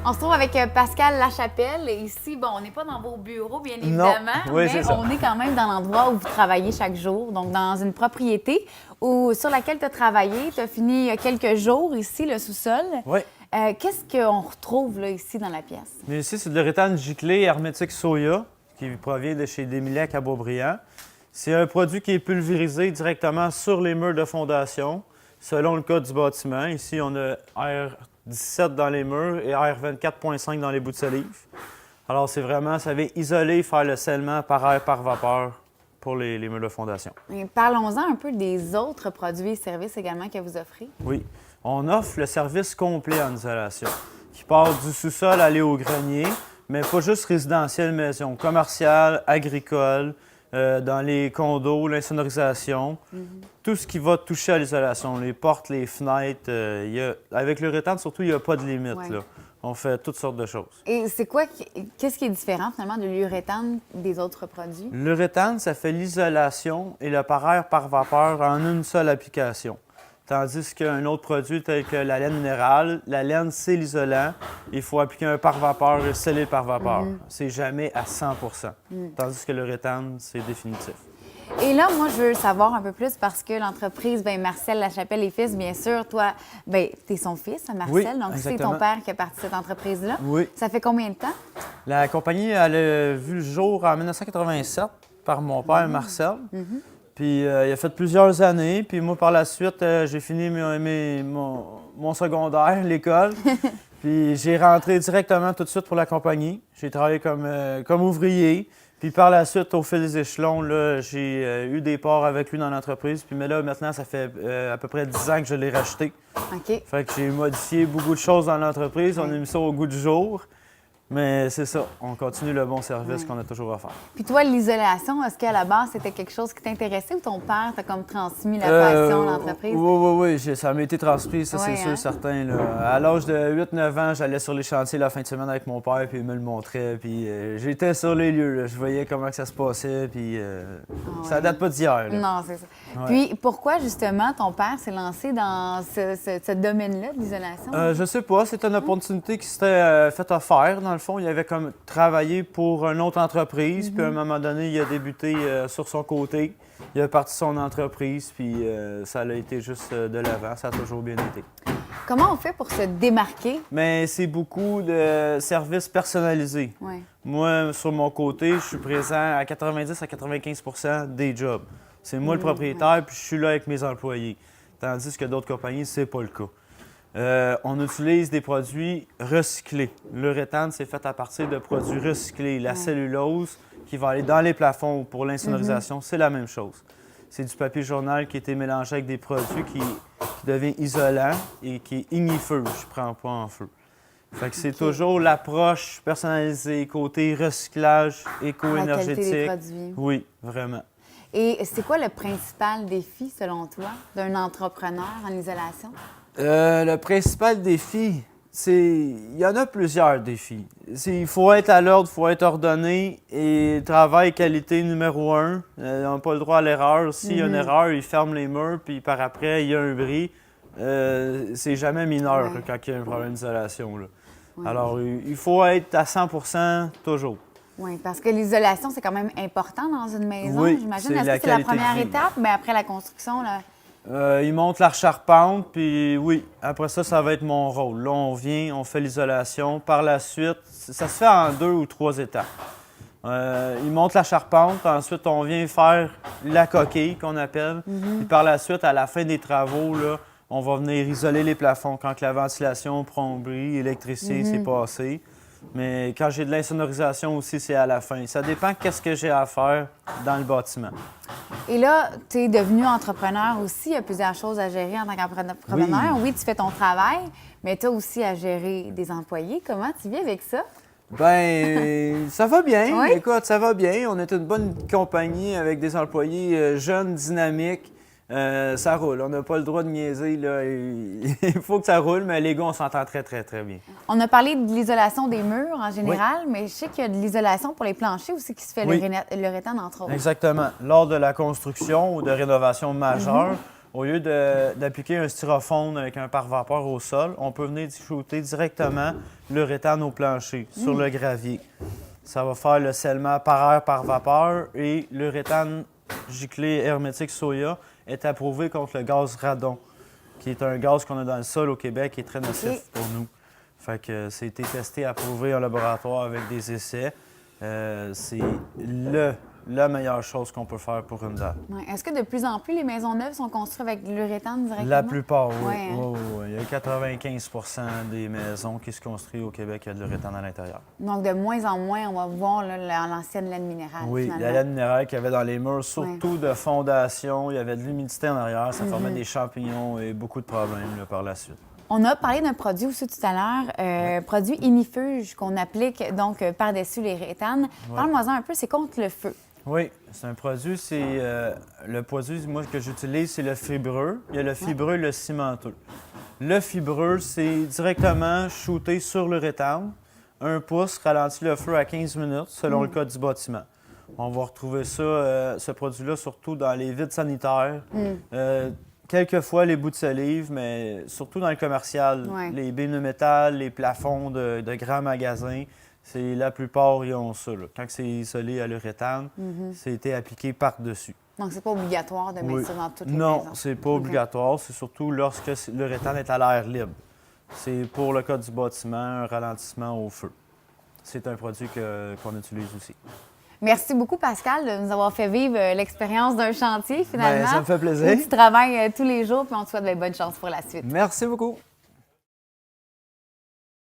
On se trouve avec Pascal Lachapelle. Et ici, bon, on n'est pas dans vos bureaux, bien évidemment, oui, mais on est quand même dans l'endroit où vous travaillez chaque jour, donc dans une propriété sur laquelle tu as travaillé. Tu as fini il y a quelques jours ici, le sous-sol. Oui. Qu'est-ce qu'on retrouve là, ici dans la pièce? Mais ici, c'est de l'uréthane giclé hermétique soya qui provient de chez Demilec à Beaubriand. C'est un produit qui est pulvérisé directement sur les murs de fondation, selon le code du bâtiment. Ici, on a R17 dans les murs et R24.5 dans les bouts de solive. Alors, c'est vraiment, ça vient isoler, faire le scellement par air, par vapeur pour les murs de fondation. Et parlons-en un peu des autres produits et services également que vous offrez. Oui. On offre le service complet en isolation, qui part du sous-sol aller au grenier, mais pas juste résidentiel, maison, commercial, agricole, dans les condos, l'insonorisation, tout ce qui va toucher à l'isolation, les portes, les fenêtres. Avec l'uréthane, surtout, il n'y a pas de limite. Ouais. Là. On fait toutes sortes de choses. Et c'est quoi, qu'est-ce qui est différent finalement de l'uréthane des autres produits? L'uréthane, ça fait l'isolation et le par air par vapeur en une seule application. Tandis qu'un autre produit tel que la laine minérale, la laine, c'est l'isolant. Il faut appliquer un par-vapeur et sceller le par-vapeur. C'est jamais à 100 Tandis que l'uréthane, c'est définitif. Et là, moi, je veux savoir un peu plus parce que l'entreprise, bien, Marcel Lachapelle et fils, bien sûr, toi, bien, tu es son fils, Marcel, Oui, donc c'est exactement. ton père qui a parti de cette entreprise-là. Oui. Ça fait combien de temps? La compagnie, elle a vu le jour en 1987 par mon père, Marcel. Puis il a fait plusieurs années. Puis moi, par la suite, j'ai fini mon secondaire, l'école. Puis j'ai rentré directement tout de suite pour la compagnie. J'ai travaillé comme ouvrier. Puis par la suite, au fil des échelons, là, j'ai eu des parts avec lui dans l'entreprise. Puis mais là, maintenant, ça fait à peu près 10 ans que je l'ai racheté. OK. Fait que j'ai modifié beaucoup de choses dans l'entreprise. On a mis ça au goût du jour. Mais c'est ça, on continue le bon service qu'on a toujours à faire. Puis toi, l'isolation, est-ce qu'à la base, c'était quelque chose qui t'intéressait ou ton père t'a comme transmis la passion à l'entreprise? Oui, ça m'a été transmis, ça, c'est Ouais, sûr, hein? certain. Là. À l'âge de 8-9 ans, j'allais sur les chantiers la fin de semaine avec mon père, puis il me le montrait. Puis j'étais sur les lieux, là. Je voyais comment que ça se passait, puis ça date pas d'hier. là. Non, c'est ça. Ouais. Puis pourquoi, justement, ton père s'est lancé dans ce domaine-là de l'isolation? Je sais pas, c'était une opportunité qui s'était faite offert. Dans le fond, il avait comme travaillé pour une autre entreprise, puis à un moment donné, il a débuté sur son côté. Il a parti son entreprise, puis ça a été juste de l'avant. Ça a toujours bien été. Comment on fait pour se démarquer? Mais c'est beaucoup de services personnalisés. Oui. Moi, sur mon côté, je suis présent à 90 à 95 des jobs. C'est moi le propriétaire, puis je suis là avec mes employés. Tandis que d'autres compagnies, c'est pas le cas. On utilise des produits recyclés. L'uréthane, c'est fait à partir de produits recyclés. La cellulose qui va aller dans les plafonds pour l'insonorisation, c'est la même chose. C'est du papier journal qui a été mélangé avec des produits qui devient isolant et qui est ignifeux. Je prends pas en feu. Fait que c'est toujours l'approche personnalisée, côté recyclage, La éco-énergétique. qualité des produits. Oui, vraiment. Et c'est quoi le principal défi, selon toi, d'un entrepreneur en isolation? Le principal défi, il y en a plusieurs défis. Il faut être à l'ordre, il faut être ordonné et travail qualité numéro 1. Ils n'ont pas le droit à l'erreur. S'il y a une erreur, ils ferment les murs, puis par après, il y a un bris. C'est jamais mineur Ouais. quand il y a un problème d'isolation. Là. Alors, il faut être à 100 toujours. Oui, parce que l'isolation, c'est quand même important dans une maison, Oui, j'imagine. c'est Est-ce la que c'est la qualité de première vie. étape? Bien, après la construction, là. Ils montent la charpente, puis oui, après ça, ça va être mon rôle. Là, on vient, on fait l'isolation. Par la suite, ça se fait en 2 ou 3 étapes. Ils montent la charpente, ensuite, on vient faire la coquille, qu'on appelle. Puis par la suite, à la fin des travaux, là, on va venir isoler les plafonds quand que la ventilation, plomberie, électricité s'est passée. Mais quand j'ai de l'insonorisation aussi, c'est à la fin. Ça dépend qu'est-ce que j'ai à faire dans le bâtiment. Et là, tu es devenu entrepreneur aussi. Il y a plusieurs choses à gérer en tant qu'entrepreneur. Oui, tu fais ton travail, mais tu as aussi à gérer des employés. Comment tu vis avec ça? Ben, ça va bien. Oui? Écoute, ça va bien. On est une bonne compagnie avec des employés jeunes, dynamiques. Ça roule. On n'a pas le droit de niaiser, là. Il faut que ça roule, mais les gars, on s'entend très, très, très bien. On a parlé de l'isolation des murs en général, mais je sais qu'il y a de l'isolation pour les planchers aussi qui se fait Oui. l'uréthane, entre autres. Exactement. Lors de la construction ou de rénovation majeure, Au lieu d'appliquer un styrofoam avec un pare-vapeur au sol, on peut venir shooter directement l'uréthane au plancher, sur le gravier. Ça va faire le scellement par air, par vapeur, et l'uréthane giclé hermétique soya est approuvé contre le gaz radon, qui est un gaz qu'on a dans le sol au Québec qui est très nocif pour nous. Fait que c'est été testé, approuvé en laboratoire avec des essais. C'est la meilleure chose qu'on peut faire pour une dame. Ouais. Est-ce que de plus en plus, les maisons neuves sont construites avec de l'uréthane directement? La plupart, oui. Ouais, hein? Oui, oui. Il y a 95 des maisons qui se construisent au Québec qui ont de l'uréthane à l'intérieur. Donc, de moins en moins, on va voir là, l'ancienne laine minérale. Oui, finalement. la laine minérale qu'il y avait dans les murs, surtout de fondation. Il y avait de l'humidité en arrière, ça formait des champignons et beaucoup de problèmes là, par la suite. On a parlé d'un produit aussi tout à l'heure, produit Imifuge qu'on applique donc par-dessus les rétanes. Parle-moi-en un peu, c'est contre le feu. Oui, c'est un produit, le produit moi que j'utilise, c'est le fibreux. Il y a le fibreux et le cimenteux. Le fibreux, c'est directement shooté sur l'uréthane. 1 pouce ralentit le feu à 15 minutes selon le code du bâtiment. On va retrouver ça, ce produit-là, surtout dans les vides sanitaires. Quelquefois les bouts de salive, mais surtout dans le commercial. Les bines de métal, les plafonds de grands magasins, c'est la plupart, ils ont ça. Là. Quand c'est isolé à l'uréthane, c'est été appliqué par-dessus. Donc, c'est pas obligatoire de mettre ça dans toutes les Non, maisons? c'est pas obligatoire. C'est surtout lorsque l'uréthane est à l'air libre. C'est pour le code du bâtiment, un ralentissement au feu. C'est un produit qu'on utilise aussi. Merci beaucoup, Pascal, de nous avoir fait vivre l'expérience d'un chantier, finalement. Bien, ça me fait plaisir. Où tu travailles tous les jours, puis on te souhaite de bonne chance pour la suite. Merci beaucoup.